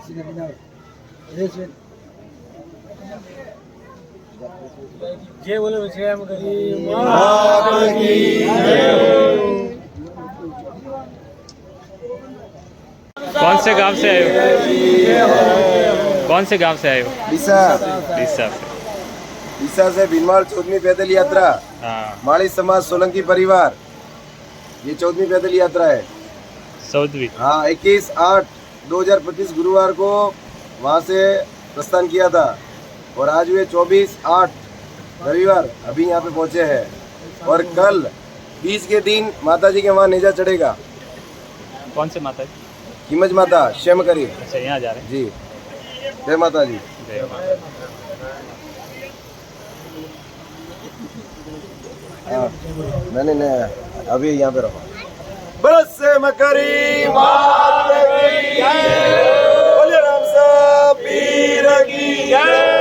जय बोलो श्याम गरीब कौन से गांव से आए हो? कौन से गांव से आए हो? डीसा डीसा से। डीसा से भीनमाल 14वीं पैदल यात्रा, हाँ, माली समाज सोलंकी परिवार, ये 14वीं पैदल यात्रा है। 14वीं। हाँ, 21/8/2025 गुरुवार को वहाँ से प्रस्थान किया था और आज वे 24/8 रविवार अभी यहाँ पे पहुँचे हैं और कल 20 के दिन माता जी के वहाँ नेजा चढ़ेगा। कौन से माता जी? कीमत माता श्याम करी। अच्छा, यहाँ जा रहे हैं। जी, जय माता जी। जय माता। हाँ, मैंने अभी यहाँ पे रखा। बरस से मकरी माता की जय, बोले राम सा पीर की जय।